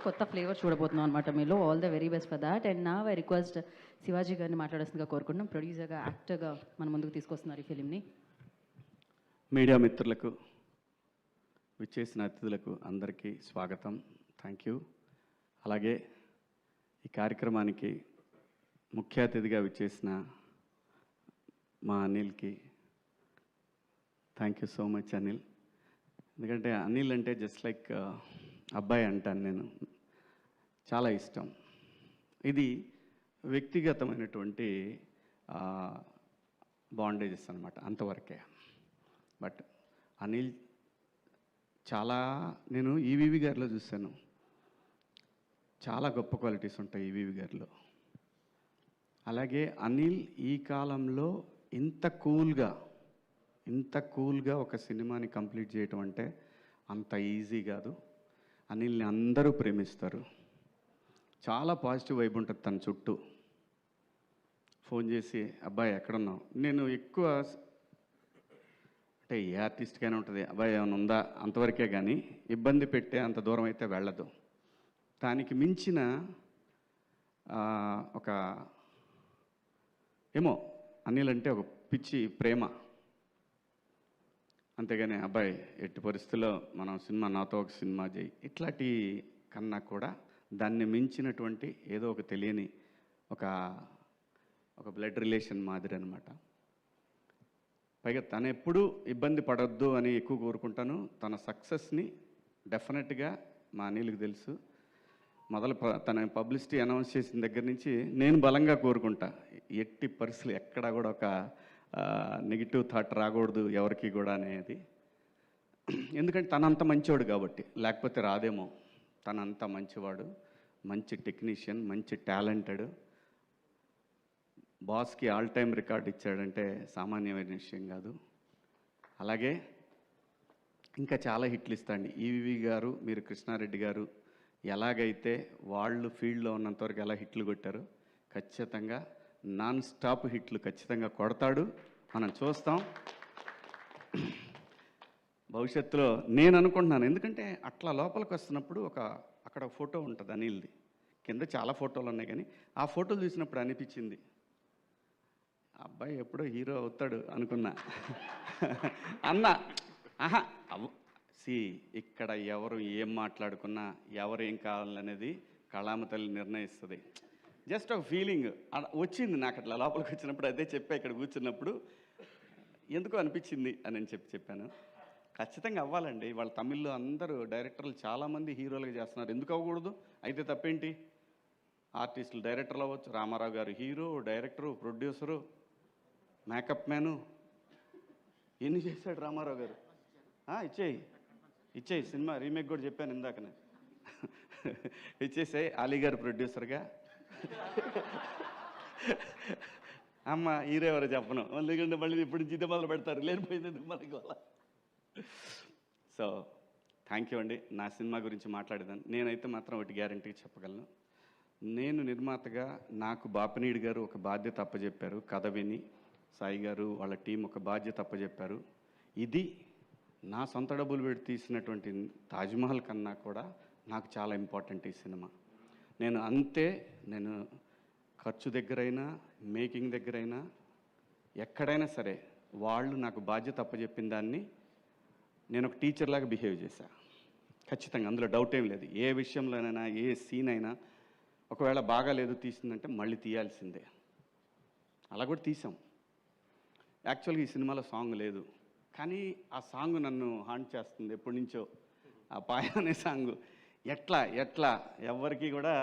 కొత్త ఫ్లేవర్ చూడబోతున్నాం అనమాట మీలో. All the very best for that. And నా ఐ రిక్వెస్ట్ శివాజీ గారిని మాట్లాడాల్సిందిగా కోరుకుంటున్నాం. ప్రొడ్యూసర్గా, యాక్టర్గా మన ముందుకు తీసుకొస్తున్నారు ఈ ఫిలింని. మీడియా మిత్రులకు, విచ్చేసిన అతిథులకు అందరికీ స్వాగతం. Thank you. అలాగే ఈ కార్యక్రమానికి ముఖ్య అతిథిగా విచ్చేసిన మా అనిల్కి thank you so much Anil. ఎందుకంటే అనిల్ అంటే జస్ట్ లైక్ అబ్బాయి అంటాను నేను. చాలా ఇష్టం. ఇది వ్యక్తిగతమైనటువంటి బాండేజెస్ అనమాట, అంతవరకే. బట్ అనిల్ చాలా, నేను ఈవీవి గారిలో చూశాను, చాలా గొప్ప క్వాలిటీస్ ఉంటాయి ఈవీవి గారిలో. అలాగే అనిల్ ఈ కాలంలో ఇంత కూల్గా ఒక సినిమాని కంప్లీట్ చేయటం అంటే అంత ఈజీ కాదు. అనిల్ని అందరూ ప్రేమిస్తారు. చాలా పాజిటివ్ వైబ్ ఉంటుంది తన చుట్టూ. ఫోన్ చేసి అబ్బాయి ఎక్కడున్నావు, నేను ఎక్కువ అంటే ఏ ఆర్టిస్ట్కైనా ఉంటుంది, అబ్బాయి ఏమైనా ఉందా అంతవరకే, కానీ ఇబ్బంది పెట్టే అంత దూరం అయితే వెళ్ళదు. దానికి మించిన ఒక ఏమో అనిల్ అంటే ఒక పిచ్చి ప్రేమ. అంతేగాని అబ్బాయి ఎట్టి పరిస్థితుల్లో మనం సినిమా, నాతో ఒక సినిమా చేయి, ఇట్లాంటి కన్నా కూడా దాన్ని మించినటువంటి ఏదో ఒక తెలియని ఒక బ్లడ్ రిలేషన్ మాదిరి అనమాట. పైగా తను ఎప్పుడూ ఇబ్బంది పడొద్దు అని ఎక్కువ కోరుకుంటాను. తన సక్సెస్ని డెఫినెట్గా మా అనిల్కి తెలుసు. తన పబ్లిసిటీ అనౌన్స్ చేసిన దగ్గర నుంచి నేను బలంగా కోరుకుంటా, ఎట్టి పరిస్థితులు ఎక్కడా కూడా ఒక నెగిటివ్ థాట్ రాకూడదు ఎవరికి కూడా అనేది. ఎందుకంటే తనంత మంచివాడు కాబట్టి, లేకపోతే రాదేమో. తనంత మంచివాడు, మంచి టెక్నీషియన్, మంచి టాలెంటెడ్. బాస్కి ఆల్ టైమ్ రికార్డ్ ఇచ్చాడంటే సామాన్యమైన విషయం కాదు. అలాగే ఇంకా చాలా హిట్లు ఇస్తాండి ఈవీవి గారు. మీరు కృష్ణారెడ్డి గారు ఎలాగైతే వాళ్ళు ఫీల్డ్లో ఉన్నంతవరకు ఎలా హిట్లు కొట్టారు, ఖచ్చితంగా నాన్ స్టాప్ హిట్లు ఖచ్చితంగా కొడతాడు. మనం చూస్తాం భవిష్యత్తులో. నేను అనుకుంటున్నాను, ఎందుకంటే అట్లా లోపలికి వస్తున్నప్పుడు అక్కడ ఫోటో ఉంటుంది అనిల్ది, కింద చాలా ఫోటోలు ఉన్నాయి, కానీ ఆ ఫోటోలు చూసినప్పుడు అనిపించింది అబ్బాయి ఎప్పుడో హీరో అవుతాడు అనుకున్నా. అన్న ఇక్కడ ఎవరు ఏం మాట్లాడుకున్నా, ఎవరు ఏం కావాలనేది కళామ తల్లి నిర్ణయిస్తుంది. జస్ట్ ఒక ఫీలింగ్ వచ్చింది నాకు అట్లా లోపలికి వచ్చినప్పుడు. అదే చెప్పా ఇక్కడ కూర్చున్నప్పుడు, ఎందుకో అనిపించింది అని చెప్పాను. ఖచ్చితంగా అవ్వాలండి. వాళ్ళ తమిళ్లో అందరూ డైరెక్టర్లు చాలామంది హీరోలుగా చేస్తున్నారు, ఎందుకు అవ్వకూడదు? అయితే తప్పేంటి? ఆర్టిస్టులు డైరెక్టర్లు అవ్వచ్చు. రామారావు గారు hero, director, producer, makeup man, ఎన్ని చేశాడు రామారావు గారు. ఇచ్చేయి సినిమా రీమేక్ కూడా చెప్పాను ఇందాకనే. ఇచ్చేసాయి. అలీ గారు ప్రొడ్యూసర్గా. అమ్మ హీరో ఎవరో చెప్పను, ఎందుకంటే మళ్ళీ ఇప్పుడు జిద్ద మొదలు పెడతారు, లేనిపోయింది మనకి వాళ్ళ. సో థ్యాంక్ యూ అండి. నా సినిమా గురించి మాట్లాడేదాన్ని నేనైతే మాత్రం ఒకటి గ్యారంటీగా చెప్పగలను. నేను నిర్మాతగా నాకు బాపినీడి గారు ఒక బాధ్యత అప్పచెప్పారు. కథ విని సాయి గారు వాళ్ళ టీం ఒక బాధ్యత అప్పచెప్పారు. ఇది నా సొంత డబ్బులు పెట్టి తీసినటువంటి తాజ్మహల్ కన్నా కూడా నాకు చాలా ఇంపార్టెంట్ ఈ సినిమా. నేను ఖర్చు దగ్గరైనా, మేకింగ్ దగ్గరైనా, ఎక్కడైనా సరే వాళ్ళు నాకు బాధ్యత అప్పచెప్పిన దాన్ని నేను ఒక టీచర్లాగా బిహేవ్ చేశా. ఖచ్చితంగా అందులో డౌట్ ఏం లేదు. ఏ విషయంలోనైనా, ఏ సీన్ అయినా ఒకవేళ బాగాలేదు తీసిందంటే మళ్ళీ తీయాల్సిందే. అలా కూడా తీసాం. యాక్చువల్గా ఈ సినిమాలో సాంగ్ లేదు, కానీ ఆ సాంగ్ నన్ను హాంట్ చేస్తుంది ఎప్పటి నుంచో. ఆ పాయ అనే సాంగ్ ఎట్లా ఎవరికి కూడా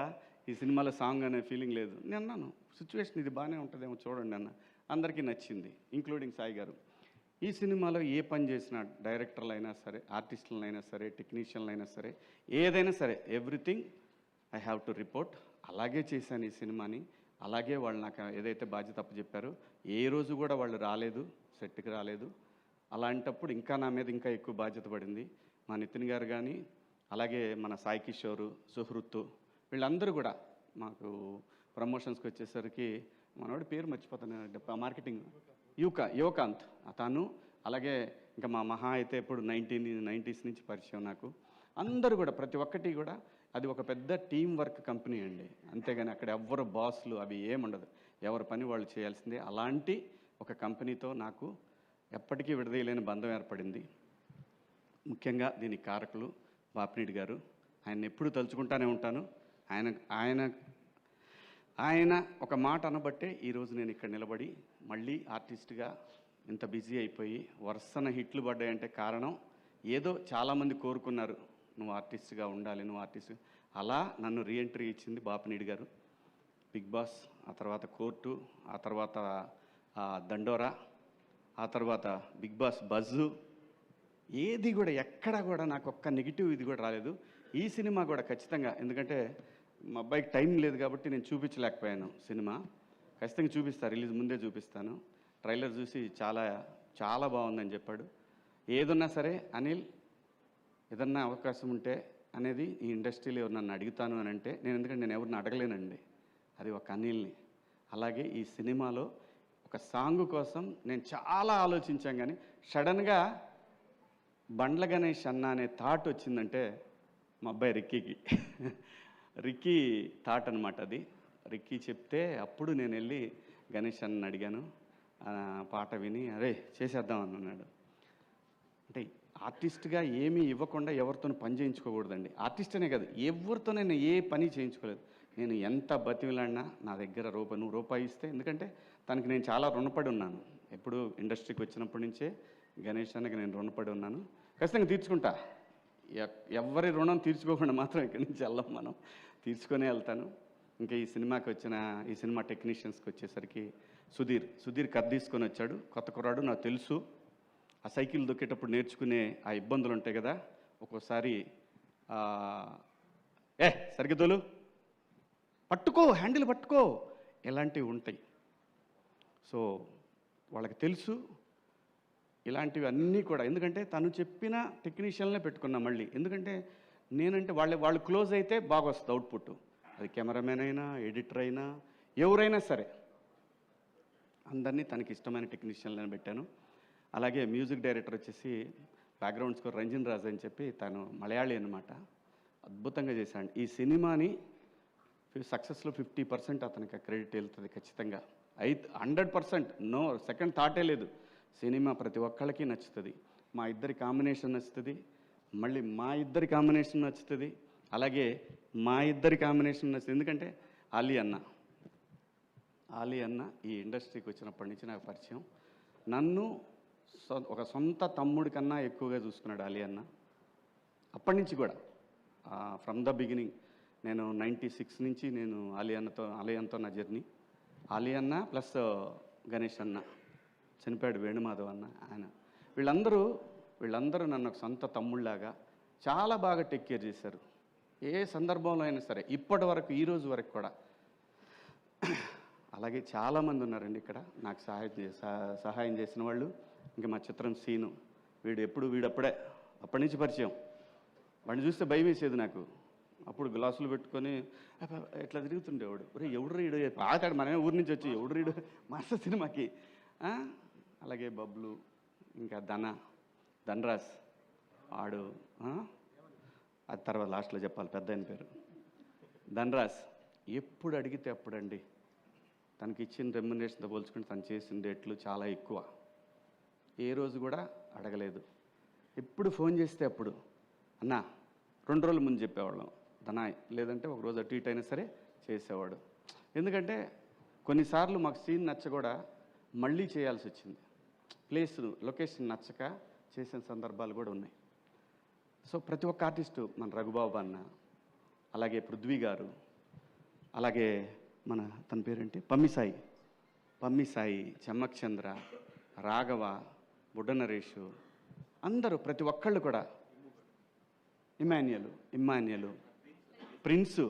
ఈ సినిమాలో సాంగ్ అనే ఫీలింగ్ లేదు. నేను అన్నాను సిచ్యువేషన్ ఇది బాగానే ఉంటుందేమో చూడండి అన్న. అందరికీ నచ్చింది, ఇంక్లూడింగ్ సాయి గారు. ఈ సినిమాలో ఏ పని చేసినా, డైరెక్టర్లు అయినా సరే, ఆర్టిస్టులను అయినా సరే, టెక్నీషియన్లు అయినా సరే, ఏదైనా సరే, everything I have to report. అలాగే చేశాను ఈ సినిమాని. అలాగే వాళ్ళు నాకు ఏదైతే బాధ్యత అప్పచెప్పారో ఏ రోజు కూడా వాళ్ళు రాలేదు, సెట్కి రాలేదు. అలాంటప్పుడు ఇంకా నా మీద ఇంకా ఎక్కువ బాధ్యత పడింది. మా నితిన్ గారు కానీ, అలాగే మన సాయి కిషోరు, సుహృత్తు, వీళ్ళందరూ కూడా మాకు ప్రమోషన్స్కి వచ్చేసరికి మనోడి పేరు మర్చిపోతాను, మార్కెటింగ్ యువకాంత్ తను, అలాగే ఇంకా మా మహా అయితే ఇప్పుడు 1990s నుంచి పరిచయం నాకు. అందరూ కూడా ప్రతి ఒక్కటి కూడా అది ఒక పెద్ద టీం వర్క్ కంపెనీ అండి. అంతేగాని అక్కడ ఎవ్వరు బాస్లు అవి ఏముండదు, ఎవరి పని వాళ్ళు చేయాల్సిందే. అలాంటి ఒక కంపెనీతో నాకు ఎప్పటికీ విడదీయలేని బంధం ఏర్పడింది. ముఖ్యంగా దీనికి కారకులు బాపినీడి గారు. ఆయన ఎప్పుడు తలుచుకుంటానే ఉంటాను. ఆయన ఒక మాట అనబట్టే ఈరోజు నేను ఇక్కడ నిలబడి మళ్ళీ ఆర్టిస్ట్గా ఇంత బిజీ అయిపోయి వరుసన హిట్లు పడ్డాయంటే కారణం ఏదో చాలామంది కోరుకున్నారు, నువ్వు ఆర్టిస్ట్గా ఉండాలి, నువ్వు ఆర్టిస్ట్. అలా నన్ను రీఎంట్రీ ఇచ్చింది బాపినీడి గారు. బిగ్ బాస్, ఆ తర్వాత కోర్టు, ఆ తర్వాత దండోరా, ఆ తర్వాత బిగ్ బాస్ బజ్జు, ఏది కూడా ఎక్కడా కూడా నాకు ఒక్క నెగిటివ్ ఇది కూడా రాలేదు. ఈ సినిమా కూడా ఖచ్చితంగా, ఎందుకంటే మా అబ్బాయికి టైం లేదు కాబట్టి నేను చూపించలేకపోయాను. సినిమా ఖచ్చితంగా చూపిస్తాను, రిలీజ్ ముందే చూపిస్తాను. ట్రైలర్ చూసి చాలా చాలా బాగుందని చెప్పాడు. ఏదున్నా సరే అనిల్, ఏదన్నా అవకాశం ఉంటే అనేది ఈ ఇండస్ట్రీలో ఎవరు నన్ను అడుగుతాను అని అంటే నేను, ఎందుకంటే నేను ఎవరిని అడగలేనండి, అది ఒక అనిల్ని. అలాగే ఈ సినిమాలో ఒక సాంగ్ కోసం నేను చాలా ఆలోచించాం, కానీ సడన్గా బండ్ల గణేష్ అన్న అనే థాట్ వచ్చిందంటే మా అబ్బాయి రిక్కీ థాట్ అనమాట అది. రిక్కీ చెప్తే అప్పుడు నేను వెళ్ళి గణేష్ అన్నని అడిగాను. పాట విని అరే చేసేద్దాం అన్నాడు. అంటే ఆర్టిస్ట్గా ఏమీ ఇవ్వకుండా ఎవరితో పని చేయించుకోకూడదండి. ఆర్టిస్ట్ అనే కాదు, ఎవరితో నేను ఏ పని చేయించుకోలేదు. నేను ఎంత బతిమిలాడినా నా దగ్గర రూపాయి ఇస్తే, ఎందుకంటే తనకి నేను చాలా రుణపడి ఉన్నాను. ఎప్పుడు ఇండస్ట్రీకి వచ్చినప్పటి నుంచే గణేష్ అన్నకి నేను రుణపడి ఉన్నాను. ఖచ్చితంగా తీర్చుకుంటా. ఎవరి రుణం తీర్చుకోకుండా మాత్రం ఇక్కడి నుంచి వెళ్ళాం, మనం తీర్చుకొనే వెళ్తాను. ఇంకా ఈ సినిమా టెక్నీషియన్స్కి వచ్చేసరికి సుధీర్ కథ తీసుకొని వచ్చాడు. కొత్త కుర్రాడు, నాకు తెలుసు. ఆ సైకిల్ దొక్కేటప్పుడు నేర్చుకునే ఆ ఇబ్బందులు ఉంటాయి కదా, ఒక్కోసారి సరిగ్గా తోలు, పట్టుకో, హ్యాండిల్ పట్టుకో, ఇలాంటివి ఉంటాయి. సో వాళ్ళకి తెలుసు ఇలాంటివి అన్నీ కూడా. ఎందుకంటే తను చెప్పిన టెక్నీషియన్లే పెట్టుకున్నా మళ్ళీ. ఎందుకంటే నేనంటే వాళ్ళు క్లోజ్ అయితే బాగా వస్తుంది అవుట్పుట్. అది కెమెరామెన్ అయినా, ఎడిటర్ అయినా, ఎవరైనా సరే అందరినీ తనకి ఇష్టమైన టెక్నీషియన్లను పెట్టాను. అలాగే మ్యూజిక్ డైరెక్టర్ వచ్చేసి బ్యాక్గ్రౌండ్ స్కోర్ రంజిన్ రాజ్ అని చెప్పి, తను మలయాళీ అనమాట. అద్భుతంగా చేశాడు. ఈ సినిమాని సక్సెస్లో 50% అతనికి క్రెడిట్ వెళ్తుంది ఖచ్చితంగా. 100%, నో సెకండ్ థాటే లేదు. సినిమా ప్రతి ఒక్కళ్ళకి నచ్చుతుంది. మా ఇద్దరి కాంబినేషన్ నచ్చుతుంది, మళ్ళీ మా ఇద్దరి కాంబినేషన్ నచ్చుతుంది, అలాగే మా ఇద్దరి కాంబినేషన్ నచ్చుతుంది. ఎందుకంటే ఆలీ అన్న ఈ ఇండస్ట్రీకి వచ్చినప్పటి నుంచి నాకు పరిచయం. నన్ను ఒక సొంత తమ్ముడి కన్నా ఎక్కువగా చూసుకున్నాడు ఆలీ అన్న. అప్పటి నుంచి కూడా ఫ్రమ్ ద బిగినింగ్, నేను 96 నుంచి నేను ఆలీ అన్నతో నా జర్నీ. ఆలీ అన్న ప్లస్ గణేష్ అన్న, చనిపోయాడు వేణుమాధవ్ అన్న, ఆయన, వీళ్ళందరూ నన్ను ఒక సొంత తమ్ముళ్ళలాగా చాలా బాగా టేక్ కేర్ చేశారు. ఏ సందర్భంలో అయినా సరే, ఇప్పటి వరకు, ఈ రోజు వరకు కూడా. అలాగే చాలామంది ఉన్నారండి ఇక్కడ నాకు సహాయం చేసిన వాళ్ళు. ఇంకా మా చిత్రం సీను, అప్పటి నుంచి పరిచయం. వాడిని చూస్తే భయం వేసేది నాకు. అప్పుడు గ్లాసులు పెట్టుకొని ఇట్లా తిరుగుతుండేవాడు. ఎవడు రీడు ఆతాడు, మనమే ఊరి నుంచి వచ్చి ఎవడు రీడు మాస్టర్ సినిమాకి. అలాగే బబ్లు, ఇంకా ధనరాజ్ ఆడు, అది తర్వాత లాస్ట్లో చెప్పాలి, పెద్ద ఆయన పేరు ధనరాజ్. ఎప్పుడు అడిగితే అప్పుడండి, తనకి ఇచ్చిన రెమ్యునరేషన్తో పోల్చుకుంటే తను చేసిన డేట్లు చాలా ఎక్కువ. ఏ రోజు కూడా అడగలేదు. ఎప్పుడు ఫోన్ చేస్తే అప్పుడు అన్నా 2 రోజుల ముందు చెప్పేవాళ్ళం ధనాయ్, లేదంటే ఒక రోజు అటు ఇటు అయినా సరే చేసేవాడు. ఎందుకంటే కొన్నిసార్లు మాకు సీన్ నచ్చ కూడా మళ్ళీ చేయాల్సి వచ్చింది. లొకేషన్ నచ్చక చేసిన సందర్భాలు కూడా ఉన్నాయి. సో ప్రతి ఒక్క ఆర్టిస్టు, మన రఘుబాబు అన్న, అలాగే పృథ్వీ గారు, అలాగే తన పేరేంటి పమ్మి సాయి, చెమ్మక్ చంద్ర, రాఘవ, బుడ్డ నరేషు, అందరూ ప్రతి ఒక్కళ్ళు కూడా, ఇమ్మాన్యుయలు, ప్రిన్సు,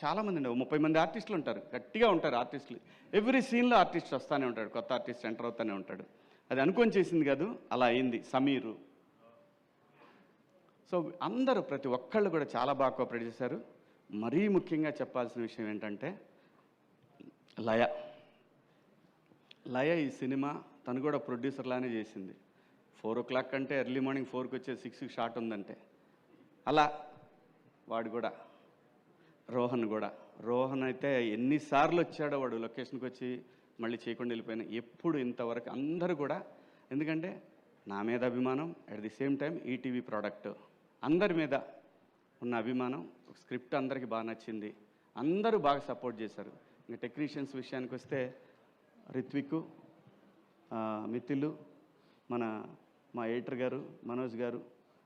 చాలామంది అండి, 30 మంది ఆర్టిస్టులు ఉంటారు, గట్టిగా ఉంటారు ఆర్టిస్టులు. ఎవ్రీ సీన్లో ఆర్టిస్ట్ వస్తూనే ఉంటాడు, కొత్త ఆర్టిస్ట్ ఎంటర్ అవుతూనే ఉంటాడు. అది అనుకొని చేసింది కాదు, అలా అయింది. సమీరు. సో అందరూ ప్రతి ఒక్కళ్ళు కూడా చాలా బాగా కోఆపరేట్ చేశారు. మరీ ముఖ్యంగా చెప్పాల్సిన విషయం ఏంటంటే లయ ఈ సినిమా తను కూడా ప్రొడ్యూసర్లానే చేసింది. 4 o'clock అంటే ఎర్లీ మార్నింగ్ 4కి వచ్చే 6కి షాట్ ఉందంటే, అలా వాడు కూడా రోహన్ అయితే ఎన్నిసార్లు వచ్చాడో వాడు లొకేషన్కి వచ్చి మళ్ళీ చేయకుండా వెళ్ళిపోయినా ఎప్పుడు ఇంతవరకు అందరూ కూడా, ఎందుకంటే నా మీద అభిమానం, at the same time ETV product అందరి మీద ఉన్న అభిమానం, స్క్రిప్ట్ అందరికీ బాగా నచ్చింది, అందరూ బాగా సపోర్ట్ చేశారు. ఇంకా టెక్నీషియన్స్ విషయానికి వస్తే రిత్విక్, మిథిలు, మా ఎడిటర్ గారు మనోజ్ గారు,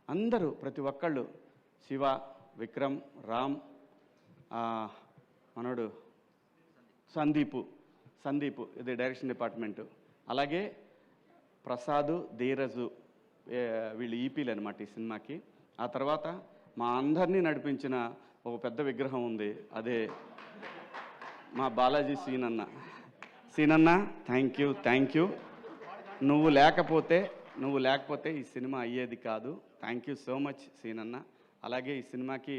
అందరూ ప్రతి ఒక్కళ్ళు, శివ, విక్రమ్, రామ్, మనోడు సందీప్ ఇది డైరెక్షన్ డిపార్ట్మెంటు, అలాగే ప్రసాద్, ధీరజు, వీళ్ళు ఈపీలు అనమాట ఈ సినిమాకి. ఆ తర్వాత మా అందరినీ నడిపించిన ఒక పెద్ద విగ్రహం ఉంది, అదే మా బాలాజీ సీనన్న. Thank you. నువ్వు లేకపోతే ఈ సినిమా అయ్యేది కాదు. థ్యాంక్ యూ సో మచ్ సీనన్న. అలాగే ఈ సినిమాకి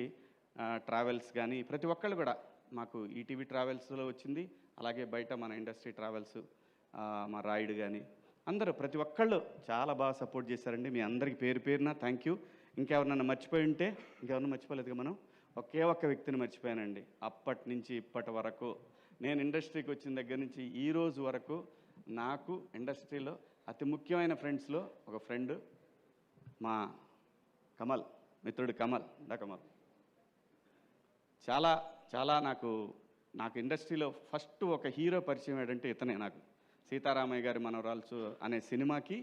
ట్రావెల్స్ కానీ ప్రతి ఒక్కళ్ళు కూడా, మాకు ఈటీవీ ట్రావెల్స్లో వచ్చింది, అలాగే బయట మన ఇండస్ట్రీ ట్రావెల్స్, మా రాయుడు కానీ అందరూ ప్రతి ఒక్కళ్ళు చాలా బాగా సపోర్ట్ చేశారండి. మీ అందరికీ పేరున థ్యాంక్ యూ. ఇంకెవరినన్నా మర్చిపోయి ఉంటే, ఇంకెవరన్నా మర్చిపోలేదుగా, మనం ఒకే ఒక్క వ్యక్తిని మర్చిపోయానండి. అప్పటి నుంచి ఇప్పటి వరకు, నేను ఇండస్ట్రీకి వచ్చిన దగ్గర నుంచి ఈ రోజు వరకు నాకు ఇండస్ట్రీలో అతి ముఖ్యమైన ఫ్రెండ్స్లో ఒక ఫ్రెండ్ మా కమల్, మిత్రుడు కమల్. చాలా నాకు ఇండస్ట్రీలో ఫస్ట్ ఒక హీరో పరిచయం ఏంటంటే ఇతనే. నాకు సీతారామయ్య గారి మనవరాల్సు అనే సినిమాకి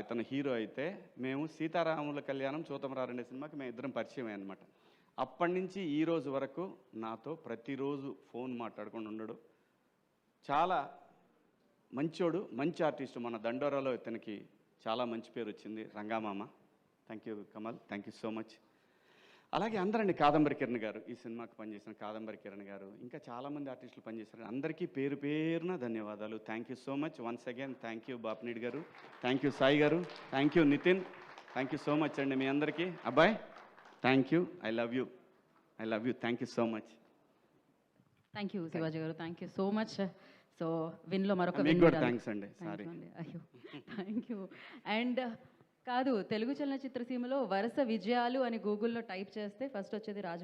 ఇతను హీరో అయితే, మేము సీతారాముల కళ్యాణం చూతమరారండే సినిమాకి మేము ఇద్దరం పరిచయం అనమాట. అప్పటి నుంచి ఈ రోజు వరకు నాతో ప్రతిరోజు ఫోన్ మాట్లాడుకొని ఉండడు. చాలా మంచోడు, మంచి ఆర్టిస్టు. మన దండోరాలో ఇతనికి చాలా మంచి పేరు వచ్చింది, రంగామామ. Thank you Kamal, thank you so much. అలాగే అందరండి, కాదంబరి కిరణ్ గారు, ఈ సినిమాకి పనిచేసిన కాదంబరి కిరణ్ గారు, ఇంకా చాలామంది ఆర్టిస్టులు పనిచేశారు. అందరికీ పేరున ధన్యవాదాలు. Thank you so much once again. Thank you Bapineed garu, thank you Sai garu, thank you Nitin, thank you so much అండి మీ అందరికీ. అబ్బాయ్ thank you, I love you, thank you so much. Thank you Shivaji garu, thank you so much. So విన్లో మరొక మీకు కూడా thanks అండి. Sorry. అయ్యో థ్యాంక్ యూ. అండ్ కాదు, తెలుగు చలనచిత్ర సీమలో వరుస విజయాలు అని గూగుల్లో టైప్ చేస్తే ఫస్ట్ వచ్చేది రాజమౌళి